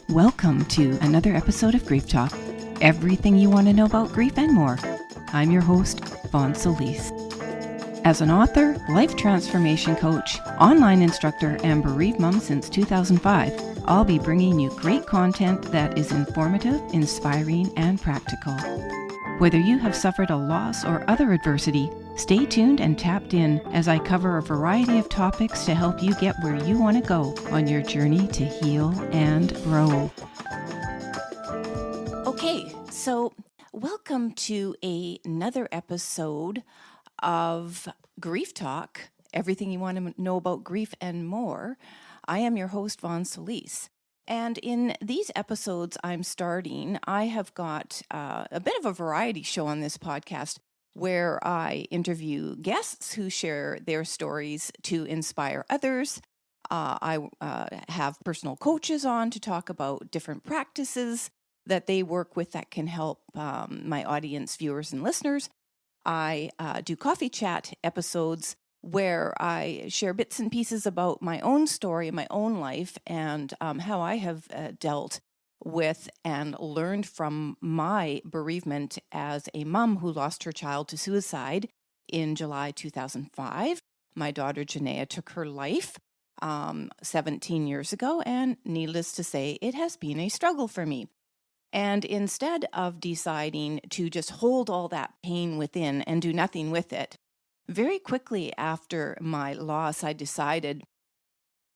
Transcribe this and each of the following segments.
Welcome to another episode of Grief Talk, everything you want to know about grief and more. I'm your host, Vaughn Solis. As an author, life transformation coach, online instructor, and bereaved mom since 2005, I'll be bringing you great content that is informative, inspiring, and practical. Whether you have suffered a loss or other adversity, stay tuned and tapped in as I cover a variety of topics to help you get where you want to go on your journey to heal and grow. Okay, so welcome to another episode of Grief Talk, everything you want to know about grief and more. I am your host, Vaughn Solis. And in these episodes I have got a bit of a variety show on this podcast where I interview guests who share their stories to inspire others. I have personal coaches on to talk about different practices that they work with that can help my audience, viewers, and listeners. I do coffee chat episodes where I share bits and pieces about my own story, my own life, and how I have dealt with and learned from my bereavement as a mom who lost her child to suicide in July 2005. My daughter Janaea took her life 17 years ago, and needless to say, it has been a struggle for me. And instead of deciding to just hold all that pain within and do nothing with it, very quickly after my loss, I decided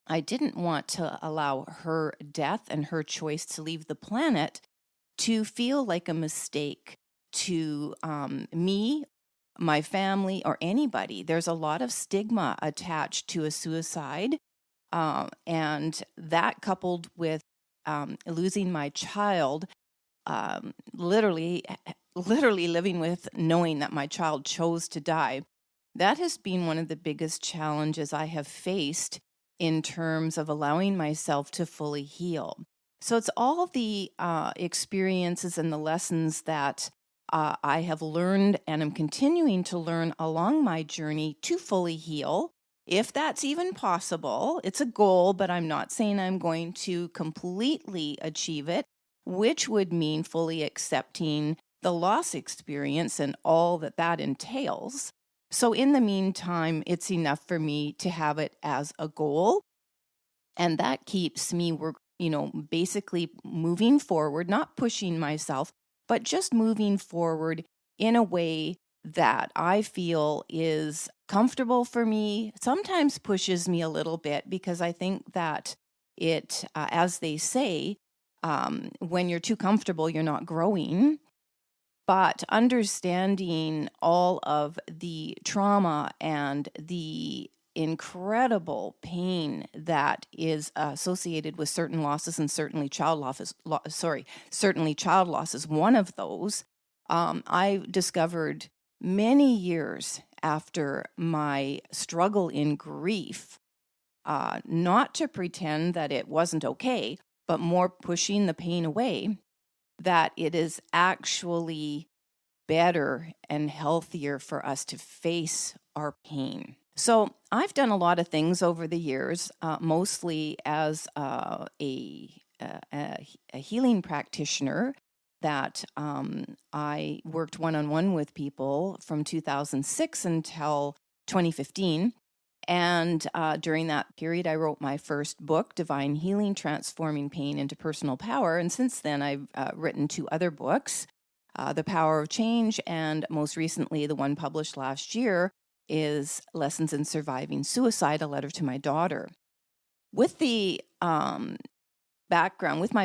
I didn't want to allow her death and her choice to leave the planet to feel like a mistake to me, my family, or anybody. There's a lot of stigma attached to a suicide, and that coupled with losing my child, literally living with knowing that my child chose to die. That has been one of the biggest challenges I have faced in terms of allowing myself to fully heal. So it's all the experiences and the lessons that I have learned and am continuing to learn along my journey to fully heal, if that's even possible. It's a goal, but I'm not saying I'm going to completely achieve it, which would mean fully accepting the loss experience and all that that entails. So in the meantime, it's enough for me to have it as a goal. And that keeps me, basically moving forward, not pushing myself, but just moving forward in a way that I feel is comfortable for me. Sometimes pushes me a little bit because I think that it, as they say, when you're too comfortable, you're not growing. But understanding all of the trauma and the incredible pain that is associated with certain losses, and certainly child loss is one of those. I discovered many years after my struggle in grief, not to pretend that it wasn't okay, but more pushing the pain away, that it is actually better and healthier for us to face our pain. So I've done a lot of things over the years, mostly as a healing practitioner, that I worked one-on-one with people from 2006 until 2015. And during that period, I wrote my first book, Divine Healing, Transforming Pain into Personal Power. And since then, I've written 2 other books, The Power of Change, and most recently, the one published last year is Lessons in Surviving Suicide, a letter to my daughter. With the my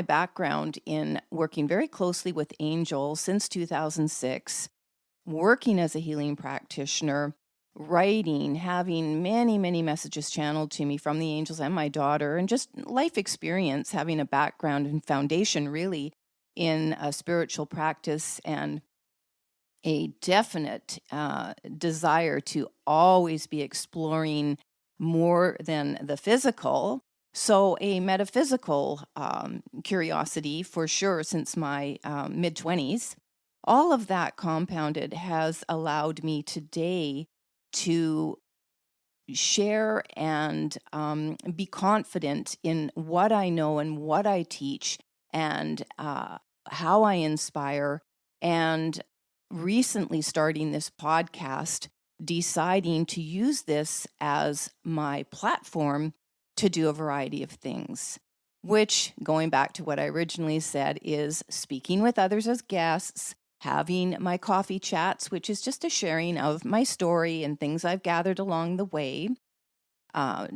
background in working very closely with angels since 2006, working as a healing practitioner, writing, having many, many messages channeled to me from the angels and my daughter, and just life experience, having a background and foundation really in a spiritual practice, and a definite desire to always be exploring more than the physical. So a metaphysical curiosity for sure since my mid-20s. All of that compounded has allowed me today to share and be confident in what I know and what I teach and how I inspire, and recently starting this podcast, deciding to use this as my platform to do a variety of things, which, going back to what I originally said, is speaking with others as guests, having my coffee chats, which is just a sharing of my story and things I've gathered along the way,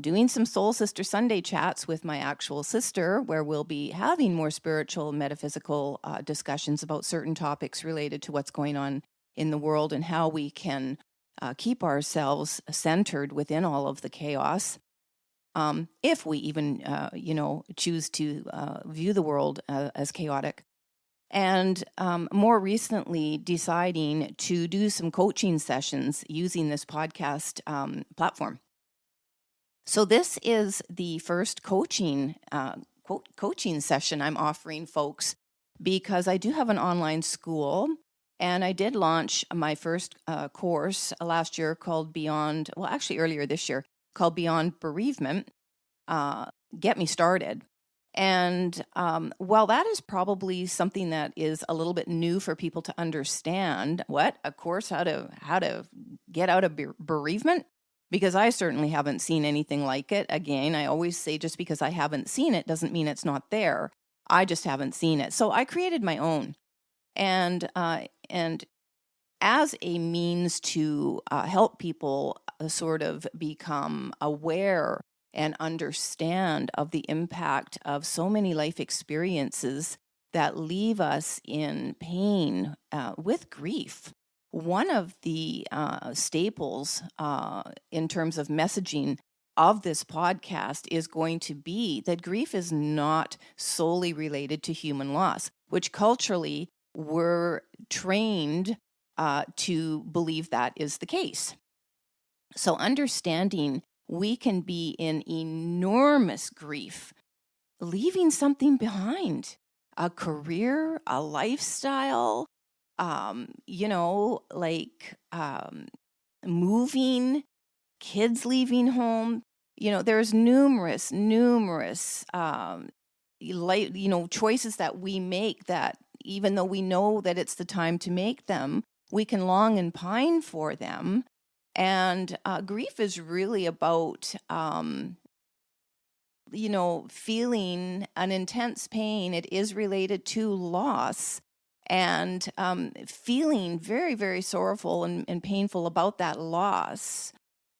doing some Soul Sister Sunday chats with my actual sister, where we'll be having more spiritual, metaphysical discussions about certain topics related to what's going on in the world and how we can keep ourselves centered within all of the chaos. If we even, choose to view the world as chaotic. And more recently, deciding to do some coaching sessions using this podcast platform. So this is the first coaching session I'm offering folks, because I do have an online school, and I did launch my first course last year called earlier this year, called Beyond Bereavement. Get me started. And while that is probably something that is a little bit new for people to understand, a course how to get out of bereavement, because I certainly haven't seen anything like it. Again, I always say just because I haven't seen it doesn't mean it's not there. I just haven't seen it. So I created my own, and as a means to help people sort of become aware and understand of the impact of so many life experiences that leave us in pain with grief. One of the staples in terms of messaging of this podcast is going to be that grief is not solely related to human loss, which culturally we're trained to believe that is the case. So understanding we can be in enormous grief, leaving something behind, a career, a lifestyle, moving, kids leaving home. There's numerous choices that we make that, even though we know that it's the time to make them, we can long and pine for them. And grief is really about, feeling an intense pain. It is related to loss, and feeling very, very sorrowful and painful about that loss.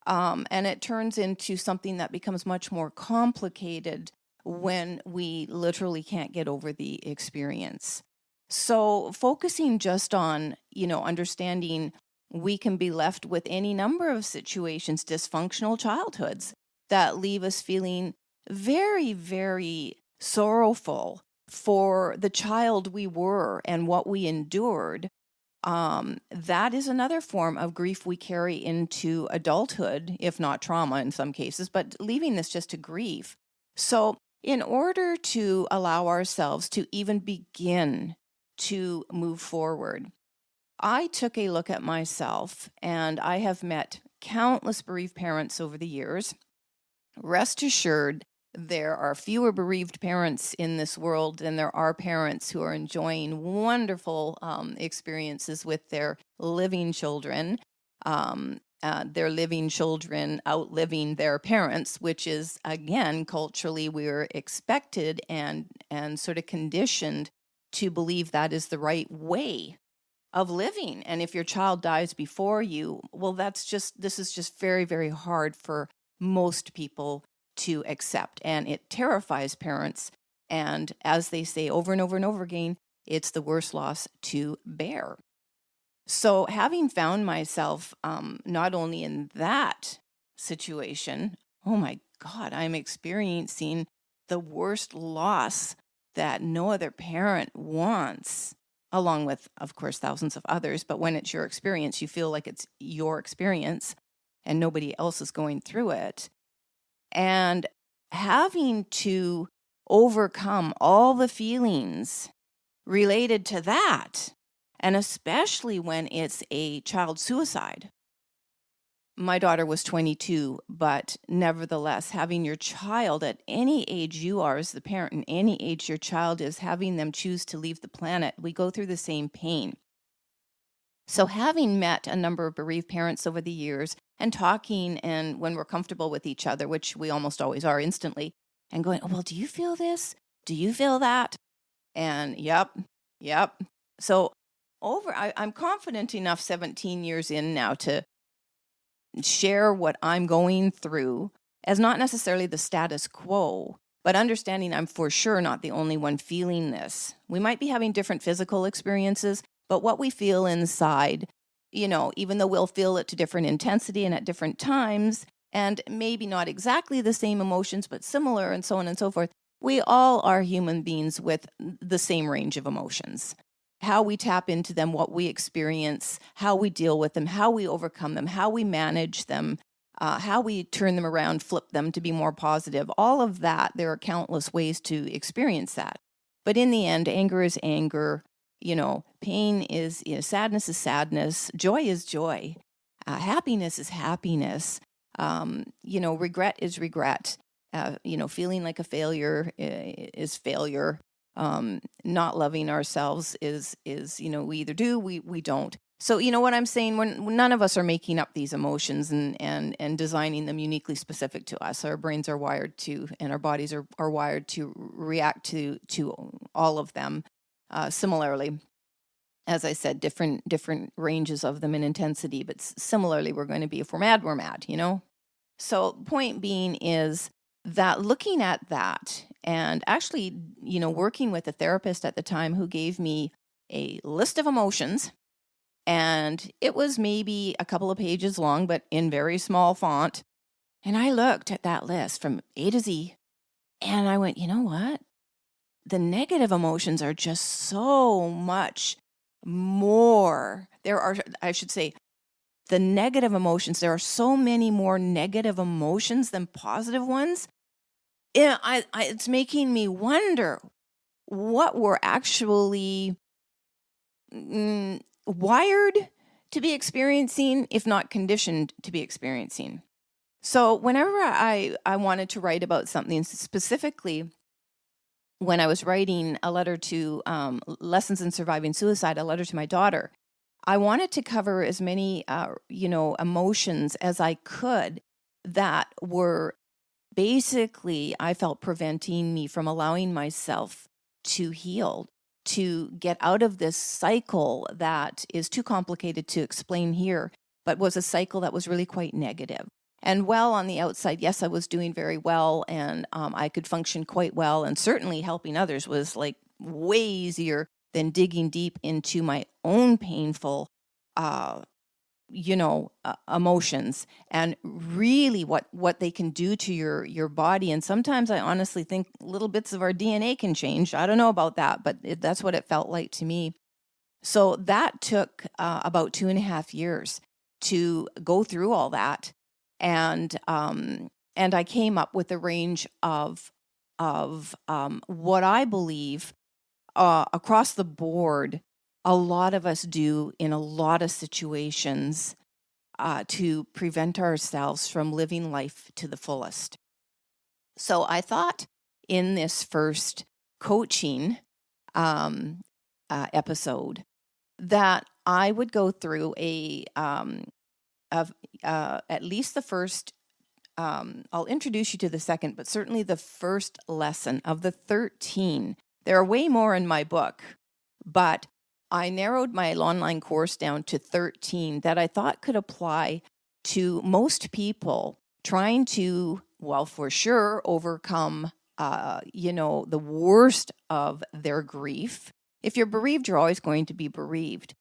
And it turns into something that becomes much more complicated when we literally can't get over the experience. So focusing just on, understanding we can be left with any number of situations, dysfunctional childhoods that leave us feeling very, very sorrowful for the child we were and what we endured. That is another form of grief we carry into adulthood, if not trauma in some cases, but leaving this just to grief. So in order to allow ourselves to even begin to move forward, I took a look at myself, and I have met countless bereaved parents over the years. Rest assured, there are fewer bereaved parents in this world than there are parents who are enjoying wonderful experiences with their living children. Their living children outliving their parents, which is, again, culturally we're expected and sort of conditioned to believe that is the right way of living. And if your child dies before you, well, this is just very, very hard for most people to accept. And it terrifies parents. And as they say over and over and over again, it's the worst loss to bear. So having found myself not only in that situation, oh my God, I'm experiencing the worst loss that no other parent wants, along with, of course, thousands of others. But when it's your experience, you feel like it's your experience and nobody else is going through it. And having to overcome all the feelings related to that, and especially when it's a child suicide. my daughter was 22, but nevertheless, having your child at any age you are as the parent, and any age your child is, having them choose to leave the planet, we go through the same pain. So having met a number of bereaved parents over the years and talking, and when we're comfortable with each other, which we almost always are instantly, and going, oh, well, do you feel this? Do you feel that? And yep. So I'm confident enough 17 years in now to share what I'm going through as not necessarily the status quo, but understanding I'm for sure not the only one feeling this. We might be having different physical experiences, but what we feel inside, even though we'll feel it to different intensity and at different times, and maybe not exactly the same emotions, but similar, and so on and so forth, we all are human beings with the same range of emotions. How we tap into them, what we experience, how we deal with them, how we overcome them, how we manage them, how we turn them around, flip them to be more positive. All of that, there are countless ways to experience that. But in the end, anger is anger. Pain is, sadness is sadness. Joy is joy. Happiness is happiness. Regret is regret. Feeling like a failure is failure. Not loving ourselves is we either do, we don't. So what I'm saying, when none of us are making up these emotions and designing them uniquely specific to us. Our brains are wired to, and our bodies are wired to react to all of them similarly. As I said, different ranges of them in intensity, but similarly, we're going to be, if we're mad, we're mad, So point being is that looking at that, and actually, working with a therapist at the time who gave me a list of emotions, and it was maybe a couple of pages long, but in very small font. And I looked at that list from A to Z, and I went, you know what? The negative emotions are just so much more. The negative emotions, there are so many more negative emotions than positive ones. It's making me wonder what we're actually wired to be experiencing, if not conditioned to be experiencing. So whenever I wanted to write about something, specifically when I was writing a letter to Lessons in Surviving Suicide, a letter to my daughter, I wanted to cover as many, emotions as I could that were basically, I felt, preventing me from allowing myself to heal, to get out of this cycle that is too complicated to explain here, but was a cycle that was really quite negative. And well, on the outside, yes, I was doing very well, and I could function quite well, and certainly helping others was like way easier than digging deep into my own painful emotions, and really what they can do to your body. And sometimes I honestly think little bits of our DNA can change. I don't know about that, but that's what it felt like to me. So that took about 2.5 years to go through all that. And I came up with a range of what I believe across the board a lot of us do in a lot of situations to prevent ourselves from living life to the fullest. So I thought in this first coaching episode that I would go through at least the first, I'll introduce you to the second, but certainly the first lesson of the 13. There are way more in my book, but I narrowed my online course down to 13 that I thought could apply to most people trying to, well, for sure, overcome, the worst of their grief. If you're bereaved, you're always going to be bereaved,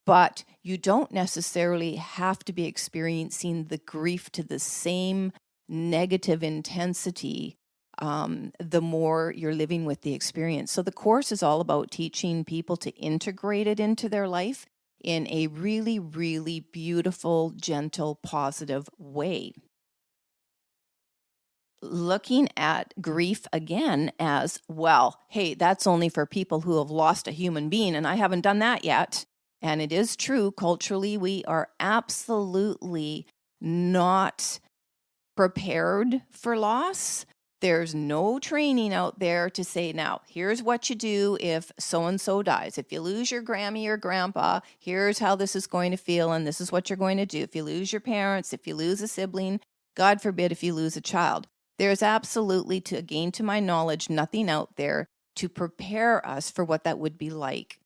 but you don't necessarily have to be experiencing the grief to the same negative intensity the more you're living with the experience. So the course is all about teaching people to integrate it into their life in a really, really beautiful, gentle, positive way. Looking at grief again as, well, hey, that's only for people who have lost a human being, and I haven't done that yet. And it is true, culturally, we are absolutely not prepared for loss. There's no training out there to say, now, here's what you do if so-and-so dies. If you lose your Grammy or grandpa, here's how this is going to feel, and this is what you're going to do. If you lose your parents, if you lose a sibling, God forbid if you lose a child. There's absolutely, again, to my knowledge, nothing out there to prepare us for what that would be like.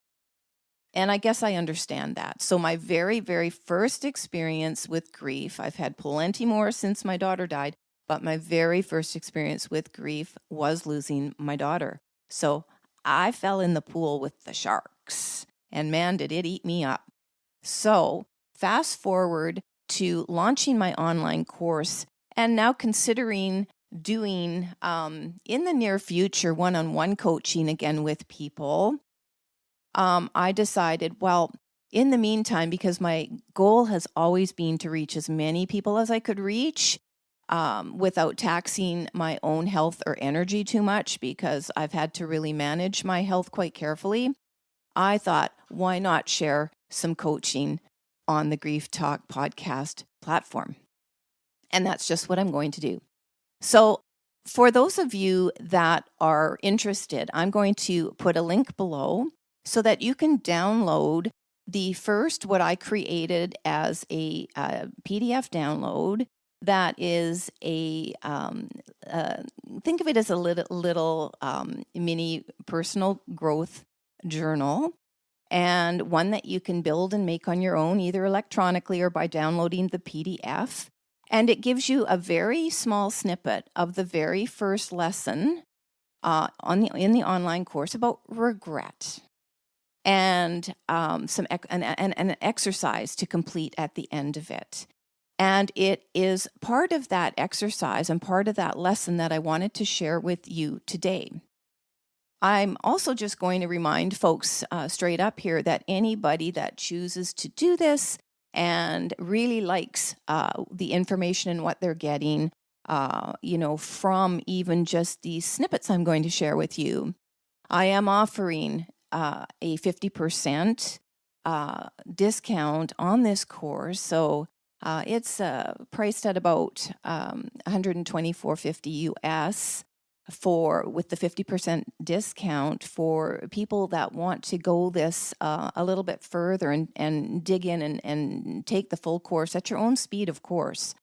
And I guess I understand that. So my very, very first experience with grief, I've had plenty more since my daughter died, but my very first experience with grief was losing my daughter. So I fell in the pool with the sharks, and man, did it eat me up. So fast forward to launching my online course and now considering doing in the near future one-on-one coaching again with people. I decided, well, in the meantime, because my goal has always been to reach as many people as I could reach without taxing my own health or energy too much, because I've had to really manage my health quite carefully, I thought, why not share some coaching on the Grief Talk podcast platform? And that's just what I'm going to do. So for those of you that are interested, I'm going to put a link below so that you can download the first, what I created as a PDF download that is think of it as a little mini personal growth journal, and one that you can build and make on your own, either electronically or by downloading the PDF. And it gives you a very small snippet of the very first lesson in the online course about regret, and an exercise to complete at the end of it. And it is part of that exercise and part of that lesson that I wanted to share with you today. I'm also just going to remind folks straight up here that anybody that chooses to do this and really likes the information and what they're getting, from even just these snippets I'm going to share with you, I am offering a 50% discount on this course. So it's priced at about $124.50 US with the 50% discount for people that want to go this a little bit further and dig in and take the full course at your own speed, of course.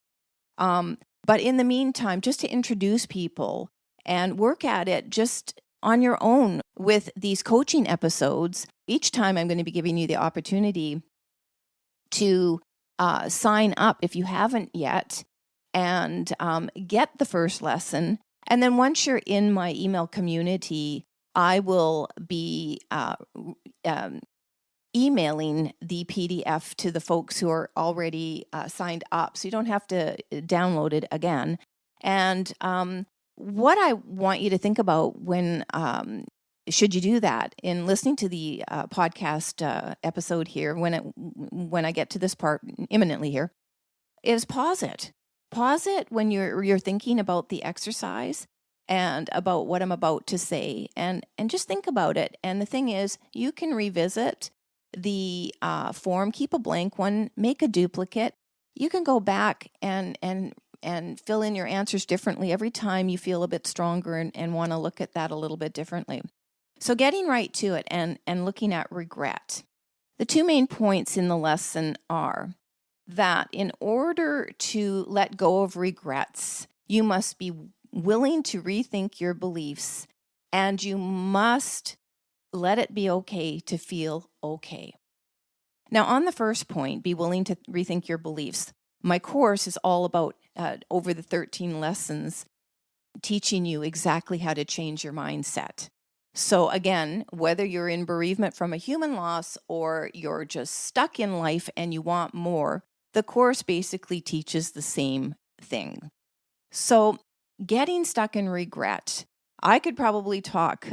But in the meantime, just to introduce people and work at it just on your own with these coaching episodes. Each time I'm going to be giving you the opportunity to sign up if you haven't yet and get the first lesson. And then once you're in my email community, I will be emailing the PDF to the folks who are already signed up, so you don't have to download it again. And what I want you to think about when, should you do that, in listening to the podcast episode here, when I get to this part imminently here, is pause it. Pause it when you're thinking about the exercise and about what I'm about to say, and just think about it. And the thing is, you can revisit the form, keep a blank one, make a duplicate. You can go back and fill in your answers differently every time you feel a bit stronger and want to look at that a little bit differently. So getting right to it and looking at regret. The two main points in the lesson are that in order to let go of regrets, you must be willing to rethink your beliefs, and you must let it be okay to feel okay. Now, on the first point, be willing to rethink your beliefs. My course is all about, over the 13 lessons, teaching you exactly how to change your mindset. So again, whether you're in bereavement from a human loss or you're just stuck in life and you want more, the course basically teaches the same thing. So getting stuck in regret, I could probably talk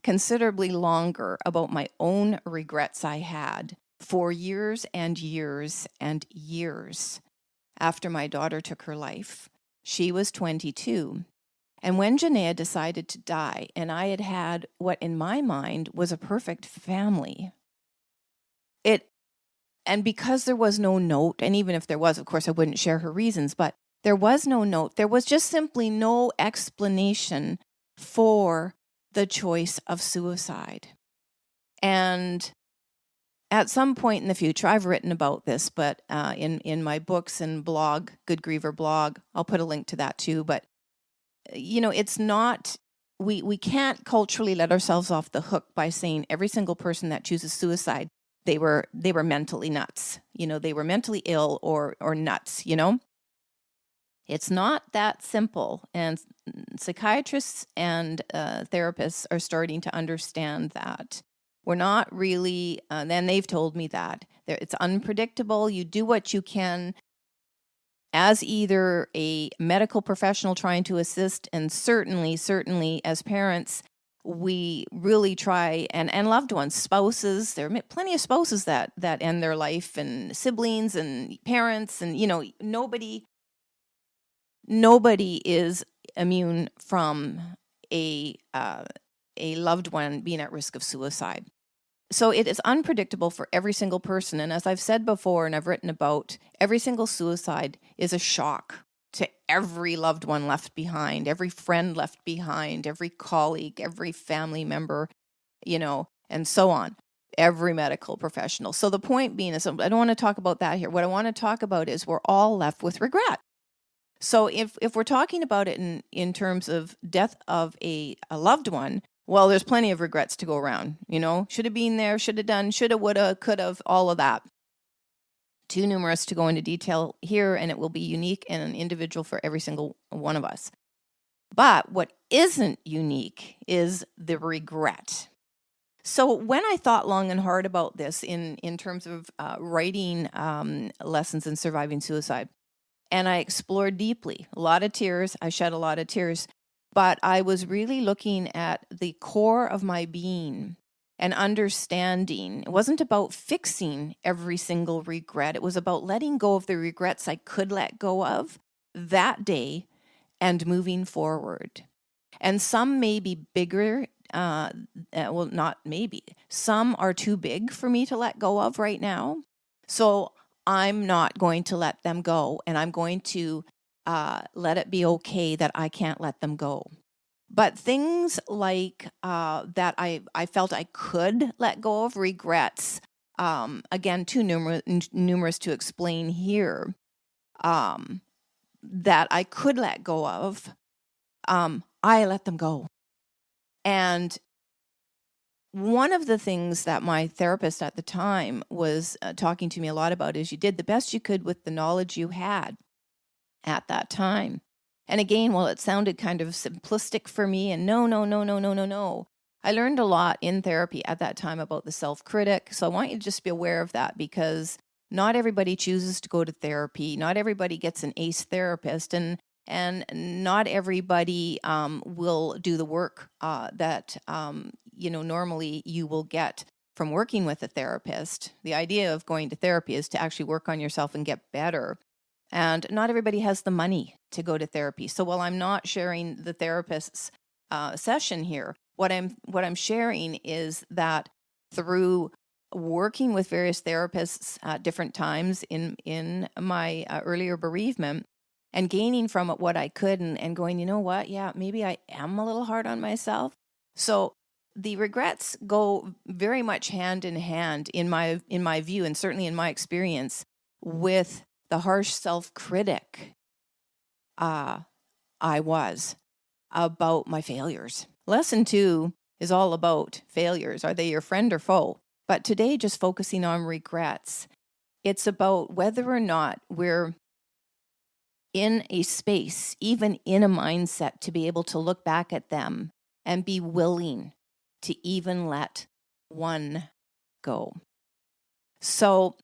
considerably longer about my own regrets I had for years and years and years after my daughter took her life. She was 22. And when Janaea decided to die, and I had what in my mind was a perfect family, it And because there was no note, and even if there was, of course, I wouldn't share her reasons, but there was no note. There was just simply no explanation for the choice of suicide. And at some point in the future, I've written about this, but in my books and blog, Good Griever blog, I'll put a link to that too. But, it's not, we can't culturally let ourselves off the hook by saying every single person that chooses suicide, they were mentally nuts. They were mentally ill or nuts, It's not that simple. And psychiatrists and therapists are starting to understand that. We're not really, and they've told me that. It's unpredictable. You do what you can as either a medical professional trying to assist, and certainly as parents, we really try, and loved ones, spouses. There are plenty of spouses that end their life, and siblings and parents, and nobody is immune from a loved one being at risk of suicide. So it is unpredictable for every single person. And as I've said before, and I've written about, every single suicide is a shock to every loved one left behind, every friend left behind, every colleague, every family member, and so on, every medical professional. So the point being is, I don't want to talk about that here. What I want to talk about is we're all left with regret. So if we're talking about it in terms of death of a loved one, well, there's plenty of regrets to go around, should have been there, should have done, should have, would have, could have, all of that. Too numerous to go into detail here, and it will be unique and individual for every single one of us. But what isn't unique is the regret. So when I thought long and hard about this in terms of writing lessons in surviving suicide, and I explored deeply, a lot of tears, I shed a lot of tears, but I was really looking at the core of my being and understanding. It wasn't about fixing every single regret. It was about letting go of the regrets I could let go of that day and moving forward. And some may be bigger, well, not maybe. Some are too big for me to let go of right now. So I'm not going to let them go, and I'm going to let it be okay that I can't let them go. But things like that I felt I could let go of, regrets, again, too numerous to explain here, that I could let go of, I let them go. And one of the things that my therapist at the time was talking to me a lot about is you did the best you could with the knowledge you had at that time. And again, while it sounded kind of simplistic for me, and no, I learned a lot in therapy at that time about the self-critic. So I want you to just be aware of that, because not everybody chooses to go to therapy. Not everybody gets an ACE therapist, and not everybody will do the work that normally you will get from working with a therapist. The idea of going to therapy is to actually work on yourself and get better. And not everybody has the money to go to therapy. So while I'm not sharing the therapist's session here, what I'm sharing is that through working with various therapists at different times in my earlier bereavement, and gaining from it what I could, and going, you know what? Yeah, maybe I am a little hard on myself. So the regrets go very much hand in hand in my view, and certainly in my experience, with the harsh self-critic I was about my failures. Lesson 2 is all about failures. Are they your friend or foe? But today, just focusing on regrets, it's about whether or not we're in a space, even in a mindset, to be able to look back at them and be willing to even let one go. So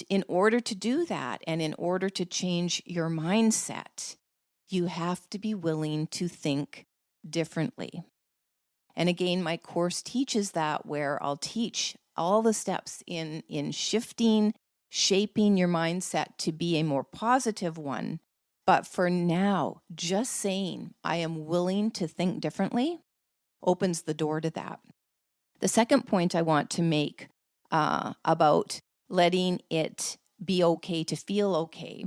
in order to do that, and in order to change your mindset, you have to be willing to think differently. And again, my course teaches that, where I'll teach all the steps in shifting, shaping your mindset to be a more positive one. But for now, just saying I am willing to think differently opens the door to that. The second point I want to make about letting it be okay to feel okay.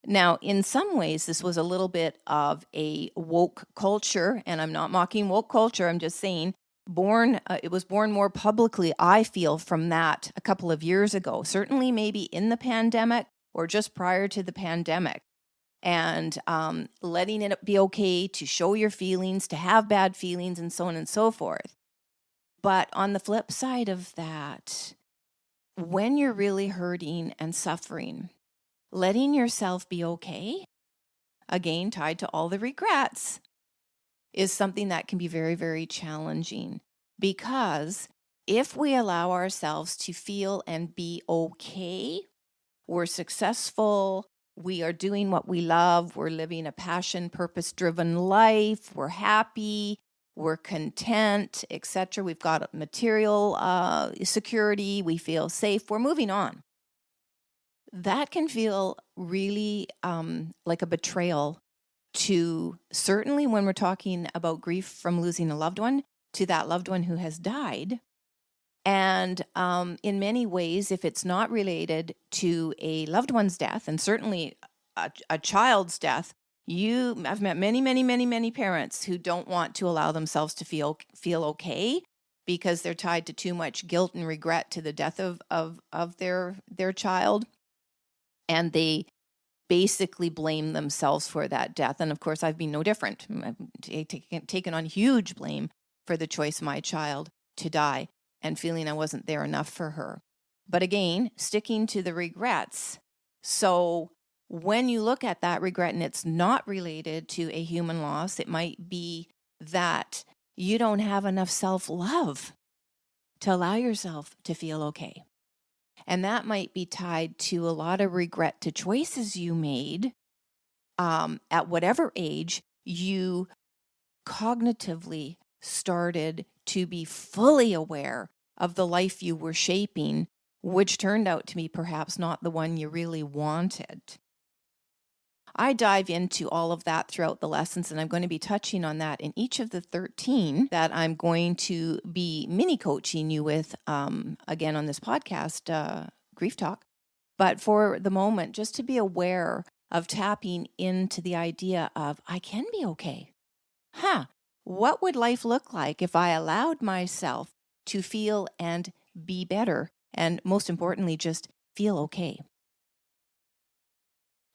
Now, in some ways, this was a little bit of a woke culture, and I'm not mocking woke culture. I'm just saying it was born more publicly, I feel, from that a couple of years ago, certainly maybe in the pandemic or just prior to the pandemic. And letting it be okay to show your feelings, to have bad feelings, and so on and so forth. But on the flip side of that, when you're really hurting and suffering, letting yourself be okay, again, tied to all the regrets, is something that can be very, very challenging. Because if we allow ourselves to feel and be okay, we're successful, we are doing what we love, we're living a passion, purpose-driven life, we're happy, we're content, etc. We've got material security, we feel safe, we're moving on. That can feel really like a betrayal to, certainly when we're talking about grief from losing a loved one, to that loved one who has died. And in many ways, if it's not related to a loved one's death, and certainly a child's death, I've met many, many, many, many parents who don't want to allow themselves to feel okay because they're tied to too much guilt and regret to the death of their child. And they basically blame themselves for that death. And of course, I've been no different. I've taken on huge blame for the choice of my child to die and feeling I wasn't there enough for her. But again, sticking to the regrets. So when you look at that regret and it's not related to a human loss, it might be that you don't have enough self-love to allow yourself to feel okay. And that might be tied to a lot of regret to choices you made at whatever age you cognitively started to be fully aware of the life you were shaping, which turned out to be perhaps not the one you really wanted. I dive into all of that throughout the lessons, and I'm going to be touching on that in each of the 13 that I'm going to be mini coaching you with, again, on this podcast, Grief Talk. But for the moment, just to be aware of tapping into the idea of, I can be okay. What would life look like if I allowed myself to feel and be better? And most importantly, just feel okay.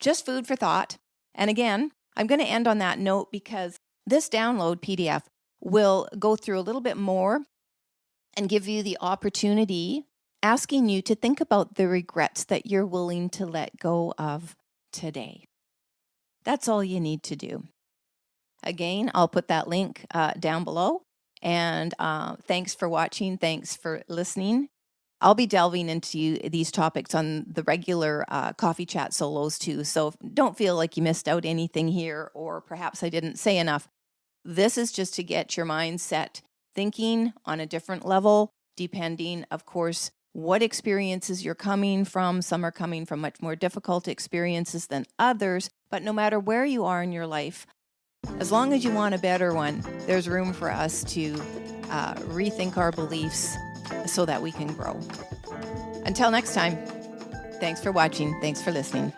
Just food for thought. And again, I'm going to end on that note because this download PDF will go through a little bit more and give you the opportunity, asking you to think about the regrets that you're willing to let go of today. That's all you need to do. Again, I'll put that link down below. And thanks for watching. Thanks for listening. I'll be delving into these topics on the regular coffee chat solos too. So don't feel like you missed out anything here, or perhaps I didn't say enough. This is just to get your mindset thinking on a different level, depending, of course, what experiences you're coming from. Some are coming from much more difficult experiences than others. But no matter where you are in your life, as long as you want a better one, there's room for us to rethink our beliefs so that we can grow. Until next time, thanks for watching. Thanks for listening.